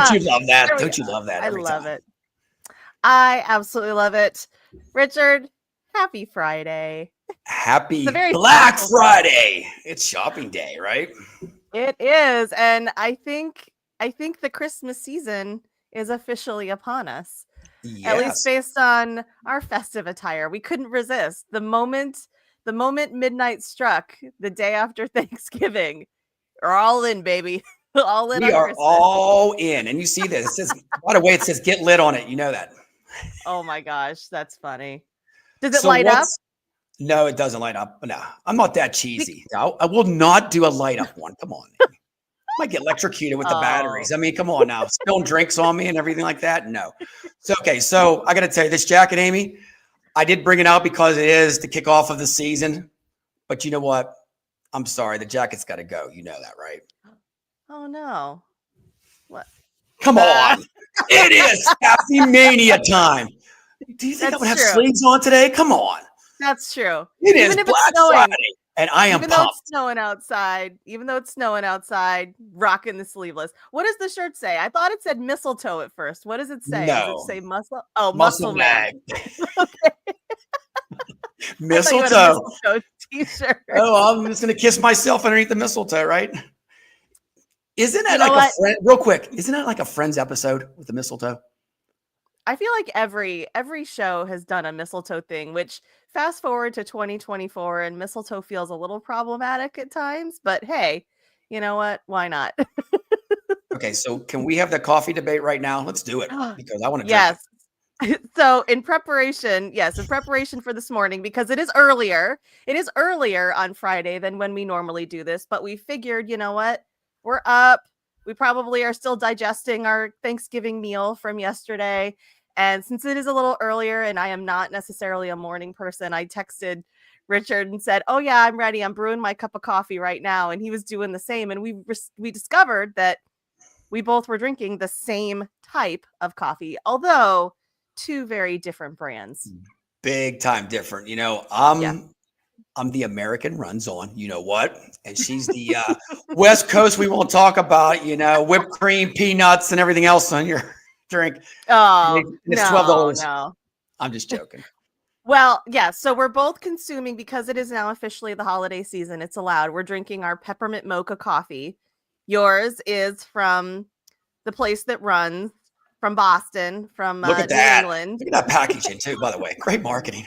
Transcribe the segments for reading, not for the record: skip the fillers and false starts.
Don't you love that? There we Don't you go. love that I every love time? it. I absolutely love it. Richard, happy Friday. Happy It's a very Black special Friday. It's shopping day, right? It is, and I think the Christmas season is officially upon us. At least Yes. based on our festive attire. We couldn't resist. The moment midnight struck, the day after Thanksgiving, we're all in, baby. All in We on are Christmas. all in. And you see this. It says, by the way, it says get lit on it. You know that. Oh my gosh, that's funny. Does it So light up? no, it doesn't light up. No, I'm not that cheesy. I will not do a light up one. Come on. Man. Might get electrocuted with the batteries. I mean, come on now. Spilling drinks on me and everything like that. No. So, okay. So I got to tell you this jacket, Amy, I did bring it out because it is the kickoff of the season. But you know what? I'm sorry. The jacket's got to go. You know that, right? Oh no. What? Come on. It is Happy Mania time. Do you think I That's would have true. sleeves on today? Come on. That's true. It Even is if Black it's snowing, Friday. And I am even though it's pumped. snowing outside, rocking the sleeveless. What does the shirt say? I thought it said mistletoe at first. What does it say? Does No. it say muscle? Oh, Muscle muscle man. mag. Okay. I thought you had a Mistletoe. mistletoe t-shirt. Oh, I'm just going to kiss myself underneath the mistletoe, right? Isn't that You know like what? a friend? Real quick, isn't that like a Friends episode with the mistletoe? I feel like every show has done a mistletoe thing, which fast forward to 2024 and mistletoe feels a little problematic at times, but hey, you know what? Why not? Okay, so can we have the coffee debate right now? Let's do it because I want to drink Yes. it. So in preparation for this morning, because it is earlier on Friday than when we normally do this, but we figured, you know what? We're up. We probably are still digesting our Thanksgiving meal from yesterday. And since it is a little earlier and I am not necessarily a morning person, I texted Richard and said, "Oh yeah, I'm ready. I'm brewing my cup of coffee right now." And he was doing the same. And we discovered that we both were drinking the same type of coffee, although two very different brands. Big time different. You know, Yeah. I'm the American runs on, you know what? And she's the West Coast. We won't talk about, you know, whipped cream, peanuts, and everything else on your drink. Oh, And it's no, $12. no. I'm just joking. Well, yeah, so we're both consuming, because it is now officially the holiday season, it's allowed. We're drinking our peppermint mocha coffee. Yours is from the place that runs from Boston, from Look at New that. England. Look at that packaging too, by the way. Great marketing.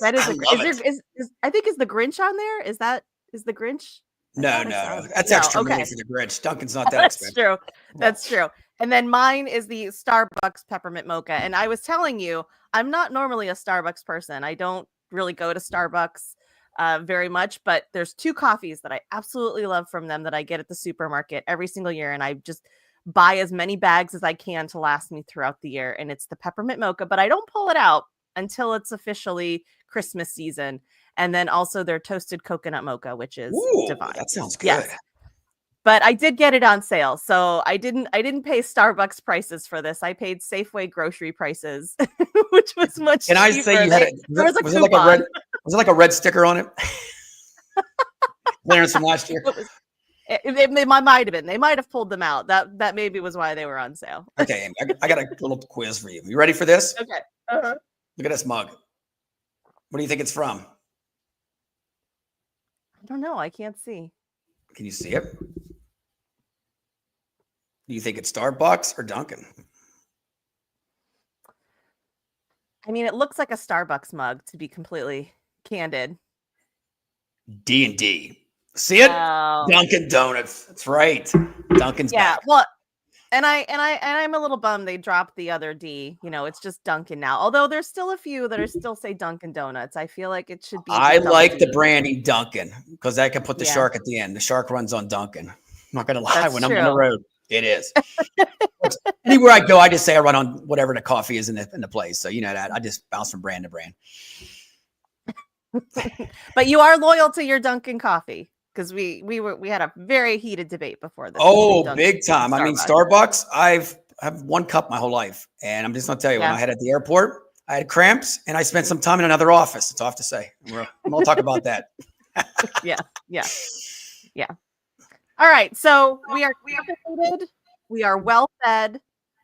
That is I a love is it. there is I think, is the Grinch on there? Is the Grinch? I No, thought I no, saw no. that. That's No, extra money okay. for the Grinch. Dunkin's not that That's expensive. true. That's true. And then mine is the Starbucks peppermint mocha. And I was telling you, I'm not normally a Starbucks person. I don't really go to Starbucks very much, but there's two coffees that I absolutely love from them that I get at the supermarket every single year. And I just buy as many bags as I can to last me throughout the year. And it's the peppermint mocha, but I don't pull it out until it's officially Christmas season. And then also their toasted coconut mocha, which is divine. That sounds good. Yes. But I did get it on sale, so I didn't pay Starbucks prices for this. I paid Safeway grocery prices, which was much Can I cheaper. say you had There was a was it like a coupon. was it like a red sticker on it? Clearance from last year. They might have been. They might have pulled them out. That maybe was why they were on sale. Okay, Amy, I got a little quiz for you. You ready for this? Okay. Uh-huh. Look at this mug. What do you think it's from? I don't know. I can't see. Can you see it? Do you think it's Starbucks or Dunkin'? I mean, it looks like a Starbucks mug, to be completely candid. D&D. See it? Oh. Dunkin' Donuts. That's right. Dunkin's back. Well, and I'm a little bummed they dropped the other D. You know, it's just Dunkin' now. Although there's still a few that are still say Dunkin' Donuts. I feel like it should be. I like the D. branding Dunkin' because that can put the shark at the end. The shark runs on Dunkin'. I'm not gonna lie. That's when true. I'm on the road, it is. Anywhere I go, I just say I run on whatever the coffee is in the place. So you know that I just bounce from brand to brand. But you are loyal to your Dunkin' coffee, because we had a very heated debate before this. Oh, big time. I mean, Starbucks, I've one cup my whole life. And I'm just going to tell you, when I had at the airport, I had cramps and I spent some time in another office. That's all I have to say. We'll talk about that. Yeah. All right. So we are captivated We are well fed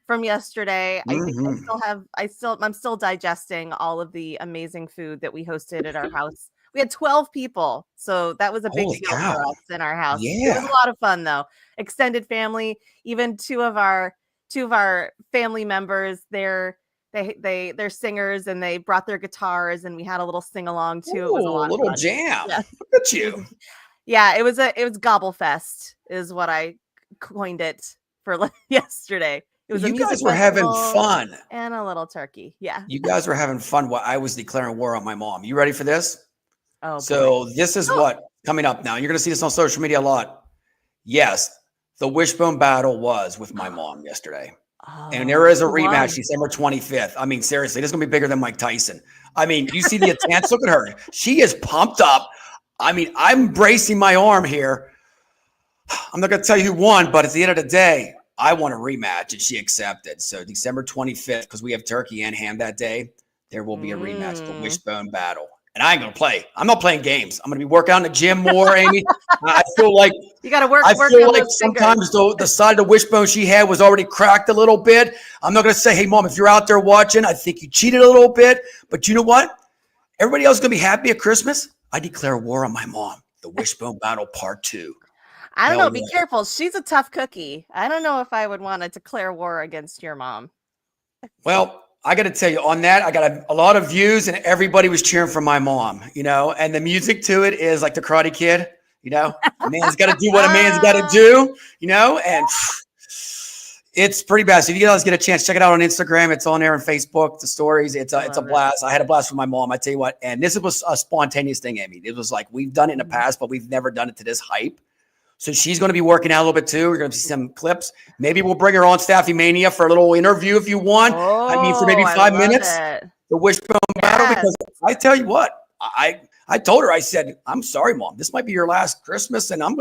from yesterday. I think Mhm. I'm still digesting all of the amazing food that we hosted at our house. We had 12 people, so that was a big Holy deal for cow. us in our house. It was a Yeah. lot of fun though. Extended family, even two of our family members, they're singers and they brought their guitars and we had a little sing along too. It was a Ooh, a lot of little fun. jam. Yeah. Look at It was you. yeah, it was Gobble Fest is what I coined it for yesterday. It was a You music guys were having festival fun. and a little turkey. Yeah. You guys were having fun while I was declaring war on my mom. You ready for this? Oh boy. So this is Oh, what coming up now. You're going to see this on social media a lot. Yes, the wishbone battle was with my mom yesterday. And there is a who rematch won? December 25th. I mean, seriously, this is going to be bigger than Mike Tyson. I mean, you see the attempts. Look at her. She is pumped up. I mean, I'm bracing my arm here. I'm not going to tell you who won, but at the end of the day, I want a rematch, and she accepted. So December 25th, because we have turkey and ham that day, there will be a rematch, the Mm. wishbone battle. And I ain't going to play. I'm not playing games. I'm going to be working out in the gym more, Amy. I feel like You got to work I work feel on like those fingers. sometimes the side of the wishbone she had was already cracked a little bit. I'm not going to say, hey, mom, if you're out there watching, I think you cheated a little bit. But you know what? Everybody else is going to be happy at Christmas. I declare war on my mom. The wishbone battle part 2. I don't Hell know. Be yeah. careful. She's a tough cookie. I don't know if I would want to declare war against your mom. Well, I got to tell you on that, I got a lot of views and everybody was cheering for my mom, and the music to it is like the Karate Kid, a man's got to do what a man's got to do, and it's pretty bad. So if you guys get a chance, check it out on Instagram. It's on there on Facebook, the stories. It's I a love it. blast. I had a blast with my mom. I tell you what, and this was a spontaneous thing, Amy. It was like, we've done it in the past, but we've never done it to this hype. So she's going to be working out a little bit too. We're going to see some clips. Maybe we'll bring her on Staffy Mania for a little interview if you want. I mean, for maybe Oh, I 5 minutes, love it. the wishbone battle. Yes. Because I tell you what, I told her, I said, I'm sorry, mom. This might be your last Christmas, and I'm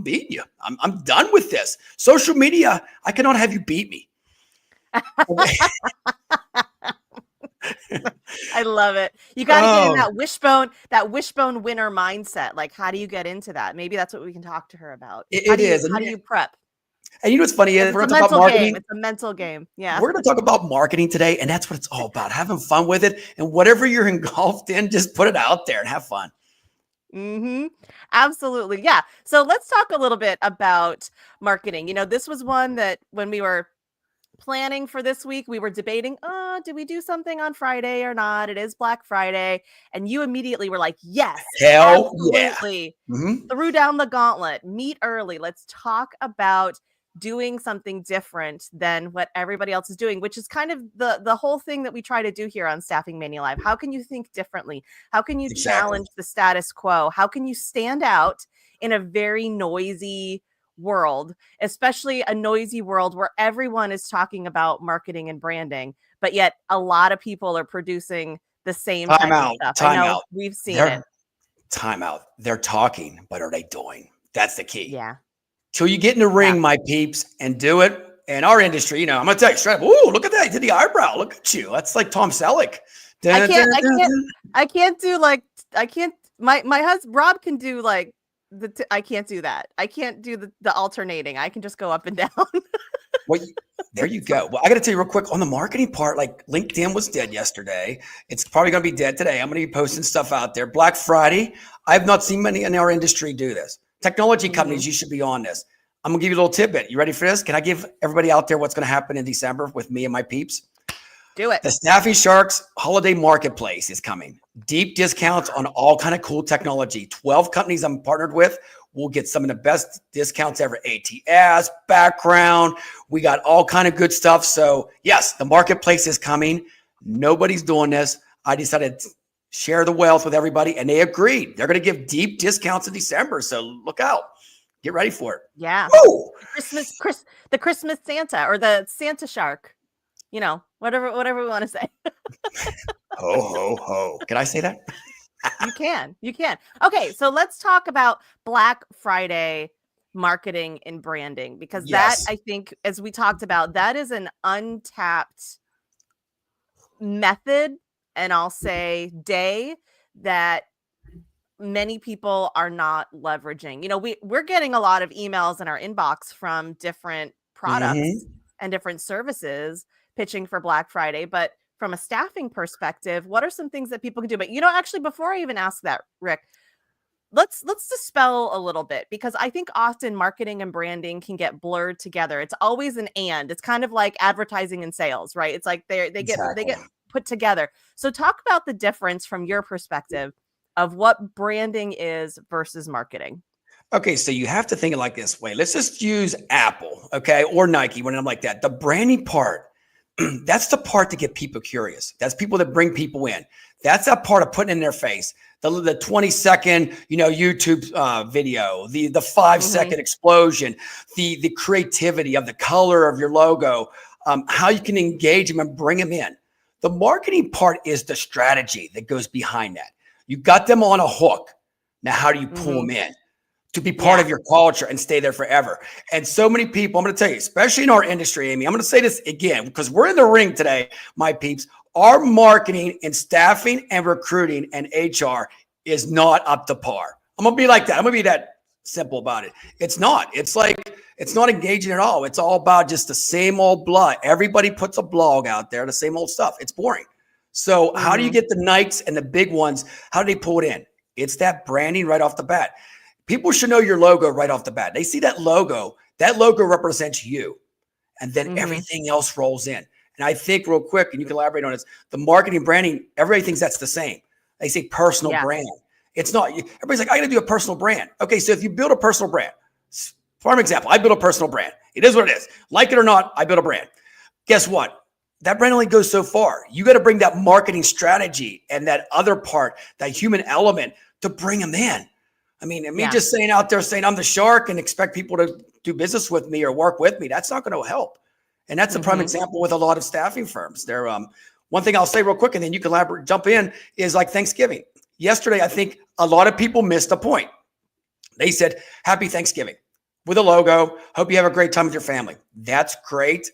beating you. I'm done with this. Social media, I cannot have you beat me. I love it. You got to get in that wishbone winner mindset. Like, how do you get into that? Maybe that's what we can talk to her about. How do you prep? And you know what's funny is It's we're a going to talk about mental marketing. game. It's a mental game. Yeah. We're going to talk about marketing today, and that's what it's all about, having fun with it. And whatever you're engulfed in, just put it out there and have fun. Absolutely. Yeah. So let's talk a little bit about marketing. This was one that when we were planning for this week, we were debating, do we do something on Friday or not? It is Black Friday. And you immediately were like, yes, Hell yeah. absolutely. Mm-hmm. Threw down the gauntlet, meet early. Let's talk about doing something different than what everybody else is doing, which is kind of the whole thing that we try to do here on Staffing Mania Live. How can you think differently? How can you challenge the status quo? How can you stand out in a very noisy world, especially a noisy world where everyone is talking about marketing and branding, but yet a lot of people are producing the same type of stuff. I know we've seen it. Time out. They're talking, but are they doing? That's the key. Yeah. Till you get in the ring, my peeps, and do it. In our industry, I'm going to tell you straight up, ooh, look at that. He did the eyebrow. Look at you. That's like Tom Selleck. I can't do like, my husband, Rob can do like, I can't do that. I can't do the alternating. I can just go up and down. Well, there you go. Well, I got to tell you real quick on the marketing part, like LinkedIn was dead yesterday. It's probably going to be dead today. I'm going to be posting stuff out there. Black Friday. I've not seen many in our industry do this. Technology companies, you should be on this. I'm going to give you a little tidbit. You ready for this? Can I give everybody out there what's going to happen in December with me and my peeps? Do it. The Staffy Sharks Holiday Marketplace is coming. Deep discounts on all kind of cool technology. 12 companies I'm partnered with will get some of the best discounts ever. ATS, background. We got all kind of good stuff. So yes, the marketplace is coming. Nobody's doing this. I decided to share the wealth with everybody, and they agreed. They're going to give deep discounts in December. So look out. Get ready for it. Yeah. Woo! The Christmas Santa or the Santa Shark. Whatever we want to say. Ho, ho, ho. Can I say that? You can. Okay, so let's talk about Black Friday marketing and branding, because that, I think, as we talked about, that is an untapped method, and I'll say day, that many people are not leveraging. We're getting a lot of emails in our inbox from different products and different services pitching for Black Friday. But from a staffing perspective, what are some things that people can do? But actually, before I even ask that, Rick, let's dispel a little bit, because I think often marketing and branding can get blurred together. It's always an and. It's kind of like advertising and sales, right? It's like they get put together. So talk about the difference from your perspective of what branding is versus marketing. Okay, so you have to think it like this way. Let's just use Apple, okay, or Nike when I'm like that. The branding part, that's the part to get people curious. That's people that bring people in. That's that part of putting in their face. The 20-second, YouTube video, the 5-second explosion, the creativity of the color of your logo, how you can engage them and bring them in. The marketing part is the strategy that goes behind that. You got them on a hook. Now, how do you pull them in to be part of your culture and stay there forever? And so many people, I'm going to tell you, especially in our industry, Amy, I'm going to say this again, because we're in the ring today, my peeps. Our marketing and staffing and recruiting and HR is not up to par. I'm going to be like that. I'm going to be that simple about it. It's not. It's like, it's not engaging at all. It's all about just the same old blah. Everybody puts a blog out there, the same old stuff. It's boring. So how do you get the Nikes and the big ones? How do they pull it in? It's that branding right off the bat. People should know your logo right off the bat. They see that logo represents you. And then everything else rolls in. And I think real quick, and you can elaborate on this, the marketing, branding, everybody thinks that's the same. They say personal brand. It's not. Everybody's like, I got to do a personal brand. Okay, so if you build a personal brand, for example, I build a personal brand. It is what it is. Like it or not, I build a brand. Guess what? That brand only goes so far. You got to bring that marketing strategy and that other part, that human element, to bring them in. I mean, me just saying out there saying I'm the shark and expect people to do business with me or work with me, that's not going to help. And that's a prime example with a lot of staffing firms. They're one thing I'll say real quick, and then you can elaborate, jump in, is like Thanksgiving. Yesterday, I think a lot of people missed a point. They said, Happy Thanksgiving with a logo. Hope you have a great time with your family. That's great.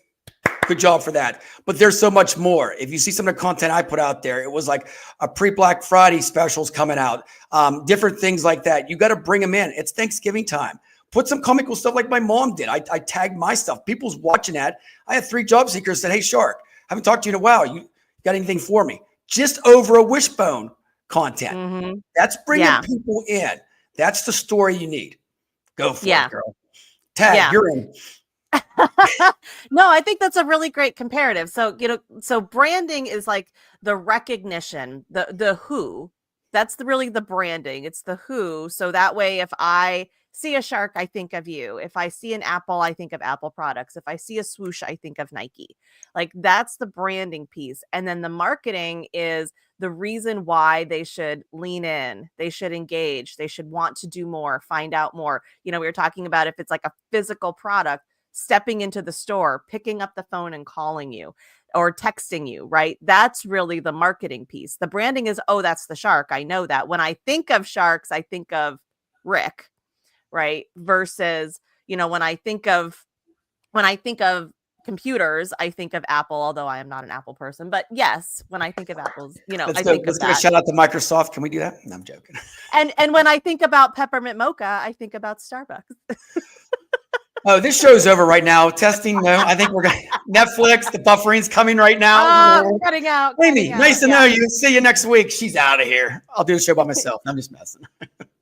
Good job for that. But there's so much more. If you see some of the content I put out there, it was like a pre-Black Friday specials coming out, different things like that. You got to bring them in. It's Thanksgiving time. Put some comical stuff like my mom did. I tagged my stuff. People's watching that. I had 3 job seekers said, hey, Shark, haven't talked to you in a while. You got anything for me? Just over a wishbone content. That's bringing people in. That's the story you need. Go for it, girl. Tag, you're in. No, I think that's a really great comparative. So, so branding is like the recognition, the who. That's really the branding. It's the who. So that way, if I see a shark, I think of you. If I see an Apple, I think of Apple products. If I see a swoosh, I think of Nike. Like that's the branding piece. And then the marketing is the reason why they should lean in, they should engage, they should want to do more, find out more. We were talking about if it's like a physical product, stepping into the store, picking up the phone and calling you or texting you, right? That's really the marketing piece. The branding is, oh, that's the shark. I know that. When I think of sharks, I think of Rick, right? Versus, when I think of computers, I think of Apple, although I am not an Apple person. But yes, when I think of Apples, let's give a shout out to Microsoft. Can we do that? No, I'm joking. And when I think about peppermint mocha, I think about Starbucks. Oh, this show's over right now. Testing. No, I think we're going to Netflix. The buffering's coming right now. Oh, cutting out. Amy, nice to know you. See you next week. She's out of here. I'll do the show by myself. I'm just messing.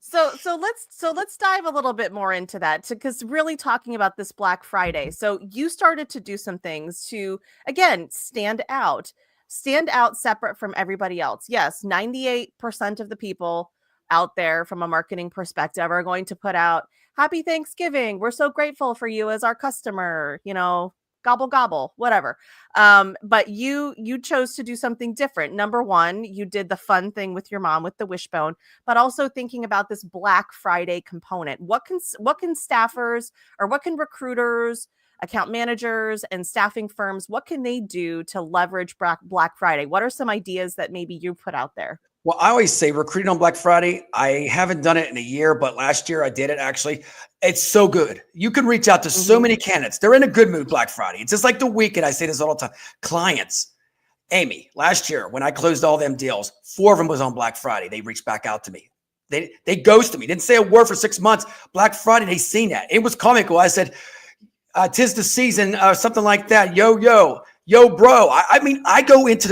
So let's dive a little bit more into that, because really talking about this Black Friday. So you started to do some things to, again, stand out separate from everybody else. Yes, 98% of the people out there from a marketing perspective are going to put out Happy Thanksgiving. We're so grateful for you as our customer, gobble, gobble, whatever. But you chose to do something different. Number one, you did the fun thing with your mom with the wishbone, but also thinking about this Black Friday component. What can staffers, or what can recruiters, account managers, and staffing firms, what can they do to leverage Black Friday? What are some ideas that maybe you put out there? Well, I always say recruiting on Black Friday. I haven't done it in a year, but last year I did it actually. It's so good. You can reach out to so many candidates. They're in a good mood Black Friday. It's just like the weekend. I say this all the time. Clients, Amy, last year when I closed all them deals, 4 of them was on Black Friday. They reached back out to me. They ghosted me. Didn't say a word for 6 months. Black Friday, they seen that. It was comical. I said, 'tis the season, something like that. Yo, bro. I mean, I go into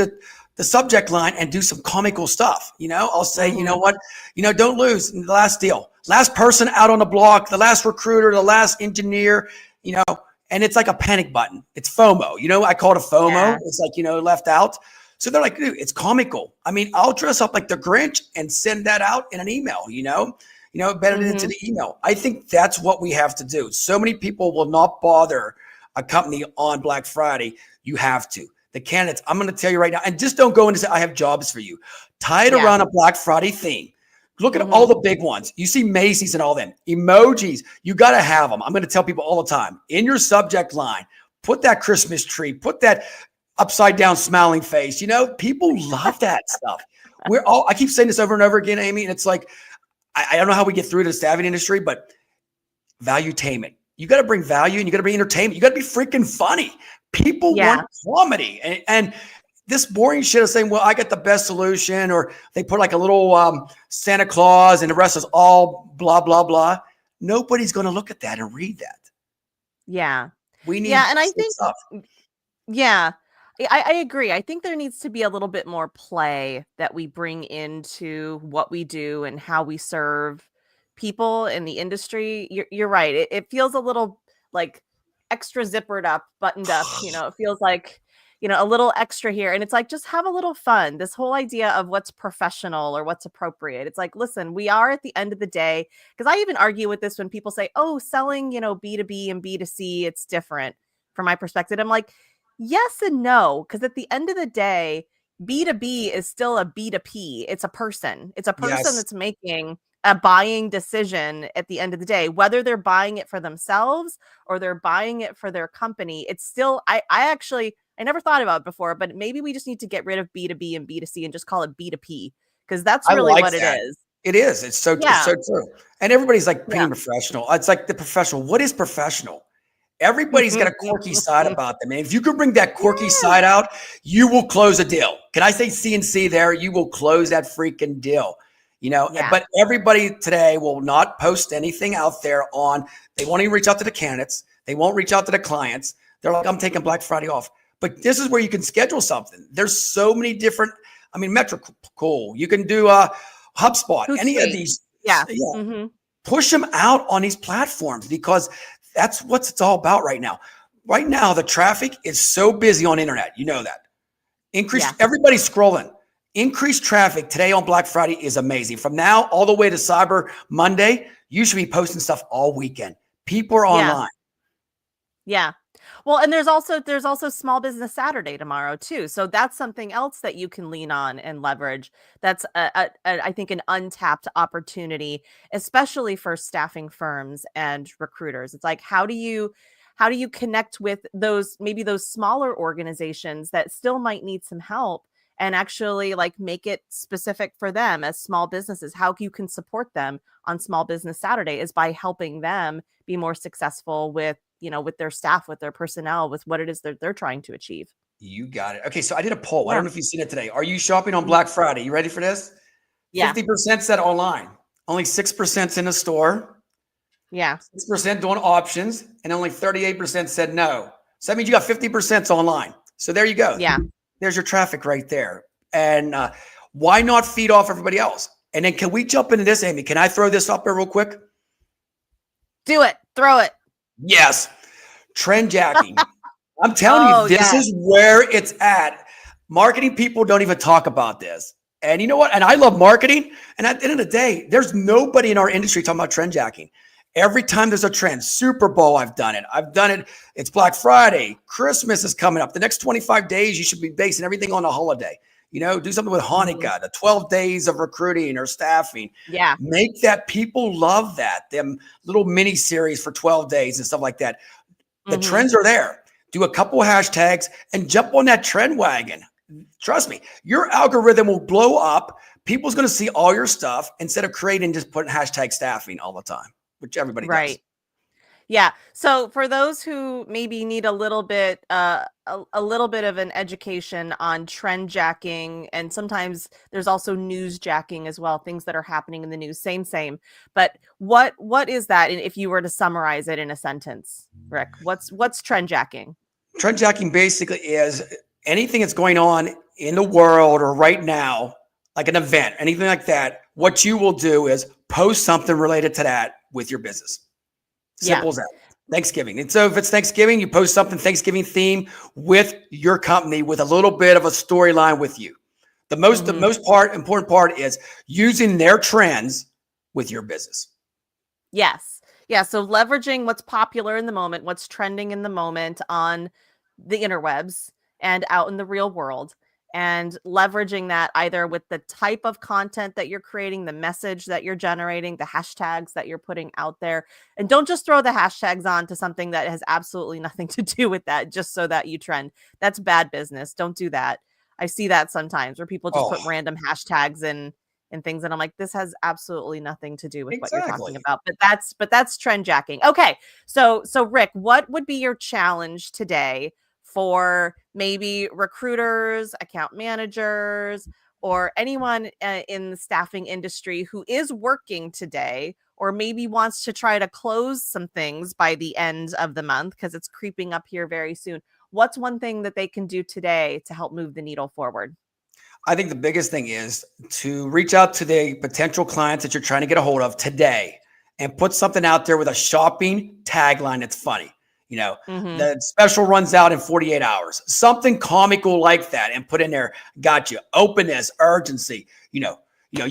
the subject line and do some comical stuff. I'll say, you know what, don't lose the last deal, last person out on the block, the last recruiter, the last engineer, and it's like a panic button. It's FOMO. I call it a FOMO. Yeah. It's like, left out. So they're like, dude, it's comical. I mean, I'll dress up like the Grinch and send that out in an email, embedded into the email. I think that's what we have to do. So many people will not bother a company on Black Friday. You have to. The candidates, I'm going to tell you right now, and just don't go in and say, I have jobs for you. Tie it around a Black Friday theme. Look at all the big ones. You see Macy's and all them. Emojis, you got to have them. I'm going to tell people all the time, in your subject line, put that Christmas tree, put that upside down smiling face. People love that stuff. I keep saying this over and over again, Amy, and it's like, I don't know how we get through to the staffing industry, but valuetainment. You got to bring value and you got to bring entertainment. You got to be freaking funny. People want comedy. And this boring shit of saying, well, I got the best solution, or they put like a little Santa Claus and the rest is all blah, blah, blah. Nobody's going to look at that and read that. Yeah. We need and I think, stuff. Yeah, I agree. I think there needs to be a little bit more play that we bring into what we do and how we serve people in the industry. You're right. It feels a little like extra zippered up, buttoned up. It feels like, a little extra here. And it's like, just have a little fun. This whole idea of what's professional or what's appropriate. It's like, listen, we are at the end of the day, because I even argue with this when people say, oh, selling, B2B and B2C, it's different from my perspective. I'm like, yes and no, because at the end of the day, B2B is still a B2P. It's a person. It's a person that's making a buying decision at the end of the day, whether they're buying it for themselves or they're buying it for their company. It's still, I never thought about it before, but maybe we just need to get rid of B2B and B2C and just call it B2P, because that's really what it is. It is. It's so true. And everybody's like being professional. It's like the professional. What is professional? Everybody's got a quirky side about them. And if you can bring that quirky side out, you will close a deal. Can I say CNC there? You will close that freaking deal. But everybody today will not post anything out there they won't even reach out to the candidates. They won't reach out to the clients. They're like, I'm taking Black Friday off. But this is where you can schedule something. There's so many different, Metricool. You can do HubSpot, any of these. Push them out on these platforms, because that's what it's all about right now. Right now, the traffic is so busy on internet. You know that. Everybody's scrolling. Increased traffic today on Black Friday is amazing. From now all the way to Cyber Monday, you should be posting stuff all weekend. People are online. Yeah. Well, and there's also Small Business Saturday tomorrow too. So that's something else that you can lean on and leverage. That's I think an untapped opportunity, especially for staffing firms and recruiters. It's like, how do you connect with those smaller organizations that still might need some help, and actually like make it specific for them as small businesses? How you can support them on Small Business Saturday is by helping them be more successful with their staff, with their personnel, with what it is that they're trying to achieve. You got it. Okay. So I did a poll. I don't know if you've seen it today. Are you shopping on Black Friday? You ready for this? Yeah. 50% said online. Only 6% in the store. Yeah. 6% doing options, and only 38% said no. So that means you got 50% online. So there you go. Yeah. There's your traffic right there. And why not feed off everybody else? And then can we jump into this, Amy? Can I throw this up there real quick? Do it. Throw it. Yes. Trend jacking. I'm telling you, this is where it's at. Marketing people don't even talk about this. And you know what? And I love marketing. And at the end of the day, there's nobody in our industry talking about trend jacking. Every time there's a trend, Super Bowl, I've done it. It's Black Friday. Christmas is coming up. The next 25 days, you should be basing everything on a holiday. Do something with Hanukkah, the 12 days of recruiting or staffing. Yeah. Make that, people love that. Them little mini series for 12 days and stuff like that. The trends are there. Do a couple hashtags and jump on that trend wagon. Trust me, your algorithm will blow up. People's going to see all your stuff instead of creating, just putting hashtag staffing all the time, which everybody does. Yeah. So for those who maybe need a little bit a little bit of an education on trend jacking, and sometimes there's also news jacking as well, things that are happening in the news, same. But what is that, and if you were to summarize it in a sentence, Rick? What's trend jacking? Trend jacking basically is anything that's going on in the world or right now, like an event, anything like that. What you will do is post something related to that with your business. Yeah. Simple as that. Thanksgiving. And so if it's Thanksgiving, you post something Thanksgiving theme with your company with a little bit of a storyline with you. The most important part is using their trends with your business. Yes. Yeah. So leveraging what's popular in the moment, what's trending in the moment on the interwebs and out in the real world, and leveraging that either with the type of content that you're creating, the message that you're generating, the hashtags that you're putting out there. And don't just throw the hashtags on to something that has absolutely nothing to do with that just so that you trend. That's bad business. Don't do that. I see that sometimes where people just Oh, put random hashtags in and things, and I'm like, this has absolutely nothing to do with what you're talking exactly. about. But that's trend jacking. Okay. So Rick, what would be your challenge today for maybe recruiters, account managers, or anyone in the staffing industry who is working today, or maybe wants to try to close some things by the end of the month because it's creeping up here very soon? What's one thing that they can do today to help move the needle forward? I think the biggest thing is to reach out to the potential clients that you're trying to get a hold of today and put something out there with a shopping tagline that's funny. You know, Hmm. the special runs out in 48 hours, something comical like that, and put in there, got you, openness, urgency. You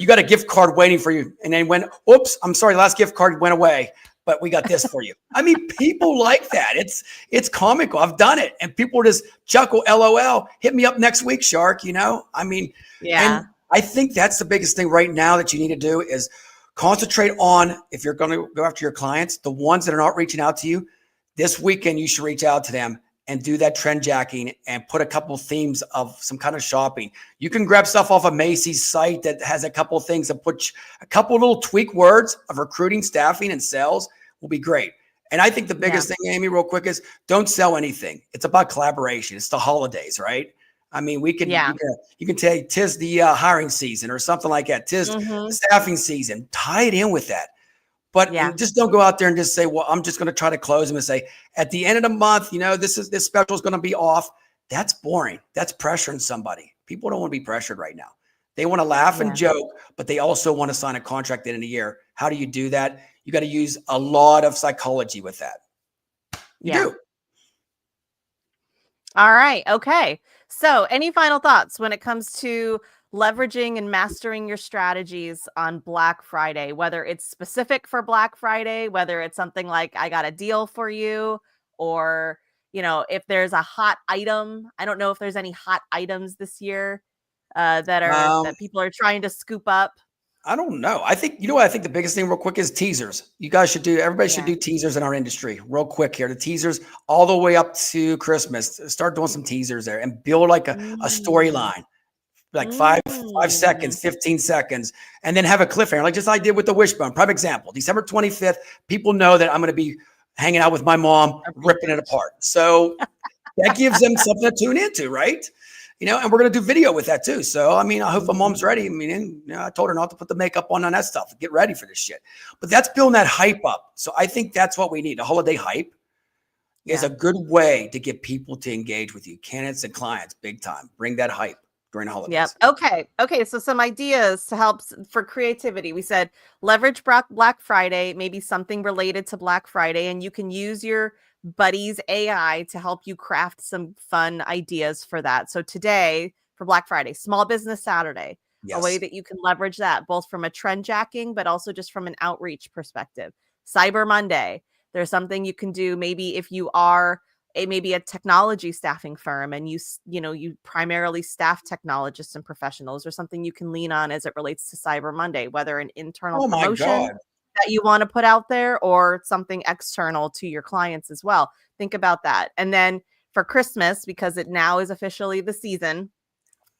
got a gift card waiting for you. And then oops, I'm sorry, last gift card went away, but we got this for you. I mean, people like that. It's comical. I've done it. And people just chuckle, LOL, hit me up next week, Shark. I mean, Yeah. and I think that's the biggest thing right now that you need to do is concentrate on, if you're going to go after your clients, the ones that are not reaching out to you. This weekend, you should reach out to them and do that trend jacking and put a couple of themes of some kind of shopping. You can grab stuff off a Macy's site that has a couple of things and put a couple of little tweak words of recruiting, staffing, and sales will be great. And I think the Yeah. biggest thing, Amy, real quick, is don't sell anything. It's about collaboration. It's the holidays, right? I mean, Yeah. you can say tis the hiring season or something like that. Tis the Hmm. staffing season. Tie it in with that. But Yeah. and just don't go out there and just say, well, I'm just going to try to close them and say, at the end of the month, this special is going to be off. That's boring. That's pressuring somebody. People don't want to be pressured right now. They want to laugh and Yeah. joke, but they also want to sign a contract in a year. How do you do that? You got to use a lot of psychology with that. You Yeah. do. All right. Okay. So, any final thoughts when it comes to leveraging and mastering your strategies on Black Friday, whether it's specific for Black Friday, whether it's something like I got a deal for you, or, if there's a hot item. I don't know if there's any hot items this year that Um, people are trying to scoop up. I don't know. I think what I think the biggest thing real quick is teasers. Everybody should Yeah. do teasers in our industry real quick here. The teasers all the way up to Christmas. Start doing some teasers there and build like a Mm. storyline, like five Mm. seconds, 15 seconds, and then have a cliffhanger, like just I did with the Wishbone. Prime example, December 25th, people know that I'm going to be hanging out with my mom, ripping it Appreciate. apart. So that gives them something to tune into, right? And we're going to do video with that too. So, I mean, I hope my mom's ready. I mean, I told her not to put the makeup on that stuff. Get ready for this shit. But that's building that hype up. So I think that's what we need. A holiday hype is Yeah. a good way to get people to engage with you, candidates and clients, big time. Bring that hype during the Yep. holidays. Okay. Okay. So some ideas to help for creativity. We said leverage Black Friday, maybe something related to Black Friday, and you can use your buddy's AI to help you craft some fun ideas for that. So today for Black Friday, Small Business Saturday, a way Yes. that you can leverage that both from a trend jacking, but also just from an outreach perspective. Cyber Monday, there's something you can do. Maybe if you are maybe a technology staffing firm and you primarily staff technologists and professionals, or something you can lean on as it relates to Cyber Monday, whether an internal Oh my promotion God. that you want to put out there or something external to your clients as well. Think about that. And then for Christmas, because it now is officially the season,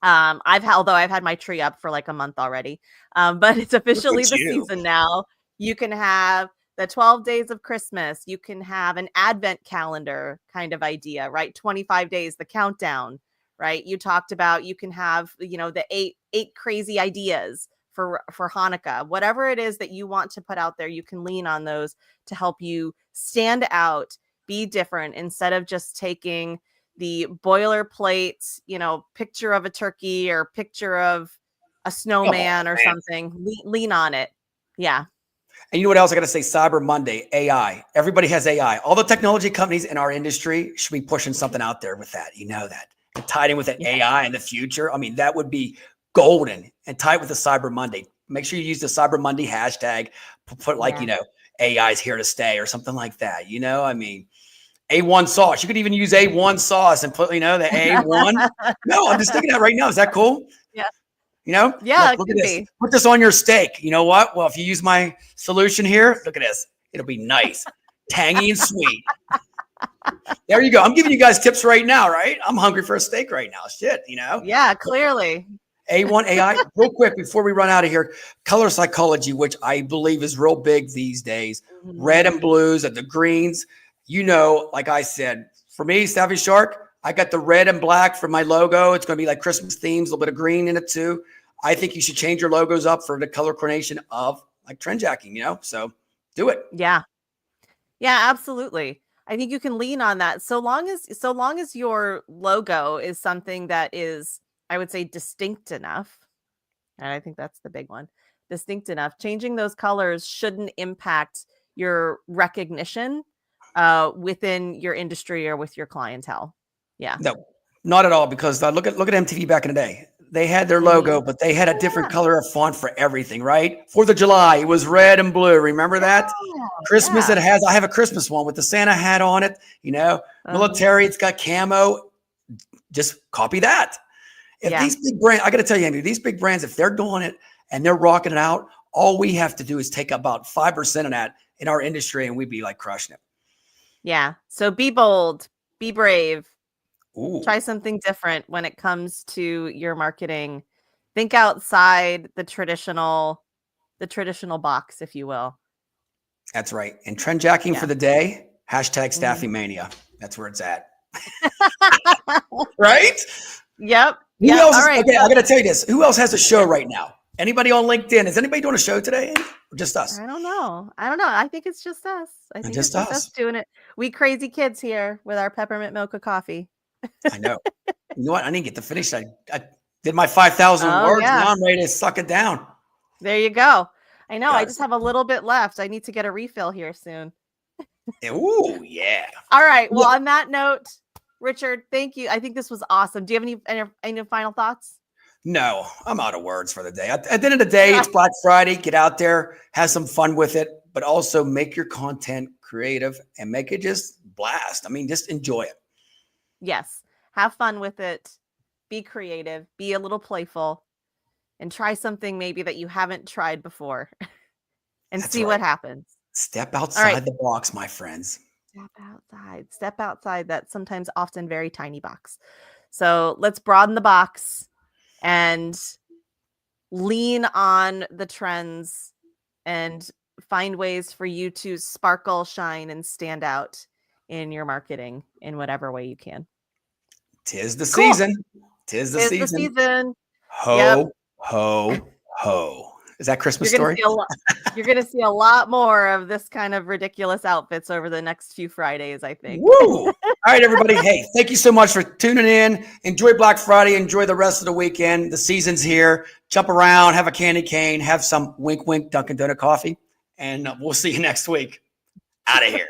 although I've had my tree up for like a month already, but it's Look officially at the you. season now. You can have the 12 days of Christmas. You can have an advent calendar kind of idea, right? 25 days, the countdown, right? You talked about you can have, the eight crazy ideas for Hanukkah. Whatever it is that you want to put out there, you can lean on those to help you stand out, be different, instead of just taking the boilerplate, picture of a turkey or picture of a snowman or something. Lean on it. Yeah. And you know what else I got to say? Cyber Monday, AI. Everybody has AI. All the technology companies in our industry should be pushing something out there with that. You know that. And tied in with an AI in the future. I mean, that would be golden. And tied with the Cyber Monday. Make sure you use the Cyber Monday hashtag. Put AI is here to stay or something like that. I mean, A1 sauce. You could even use A1 sauce and put, the A1. No, I'm just thinking that right now. Is that cool? Yeah. Yeah, look at this. Be. Put this on your steak. You know what? Well, if you use my solution here, look at this. It'll be nice, tangy and sweet. There you go. I'm giving you guys tips right now, right? I'm hungry for a steak right now. Shit, Yeah, clearly. A1 AI. Real quick before we run out of here, color psychology, which I believe is real big these days. Mm-hmm. Red and blues and the greens. Like I said, for me, Savvy Shark, I got the red and black for my logo. It's going to be like Christmas themes, a little bit of green in it too. I think you should change your logos up for the color coordination of like Trendjacking, so do it. Yeah. Yeah, absolutely. I think you can lean on that. So long as your logo is something that is, I would say, distinct enough. And I think that's the big one. Distinct enough. Changing those colors shouldn't impact your recognition within your industry or with your clientele. Yeah. No, not at all. Because look at MTV back in the day. They had their logo, but they had a different color of font for everything, right? 4th of July, it was red and blue. Remember that? Christmas, I have a Christmas one with the Santa hat on it. Military, it's got camo. Just copy that. If these big brands, I got to tell you, Amy, these big brands, if they're doing it and they're rocking it out, all we have to do is take about 5% of that in our industry, and we'd be like crushing it. Yeah. So be bold, be brave. Ooh. Try something different when it comes to your marketing. Think outside the traditional box, if you will. That's right. And Trendjacking for the day, #StaffingMania. That's where it's at. Right? Yep. Who else? All right. Okay, I got to tell you this. Who else has a show right now? Anybody on LinkedIn? Is anybody doing a show today? Or just us? I don't know. I think it's just us. I think just it's us doing it. We crazy kids here with our peppermint mocha coffee. I know. You know what? I didn't get to finish. I did my 5,000 words. Yeah. Now I'm ready to suck it down. There you go. I know. I just have a little bit left. I need to get a refill here soon. Ooh, yeah. All right. Well, on that note, Richard, thank you. I think this was awesome. Do you have any final thoughts? No, I'm out of words for the day. At the end of the day, it's Black Friday. Get out there, have some fun with it, but also make your content creative and make it just blast. I mean, just enjoy it. Yes. Have fun with it. Be creative. Be a little playful. And try something maybe that you haven't tried before. And see what happens. Step outside the box, my friends. Step outside that sometimes often very tiny box. So let's broaden the box and lean on the trends and find ways for you to sparkle, shine, and stand out in your marketing in whatever way you can. 'Tis the season. 'Tis the season. Ho, ho, ho. Is that Christmas story? You're going to see a lot more of this kind of ridiculous outfits over the next few Fridays, I think. Woo! All right, everybody. Hey, thank you so much for tuning in. Enjoy Black Friday. Enjoy the rest of the weekend. The season's here. Jump around, have a candy cane, have some wink, wink Dunkin' Donut coffee, and we'll see you next week. Out of here.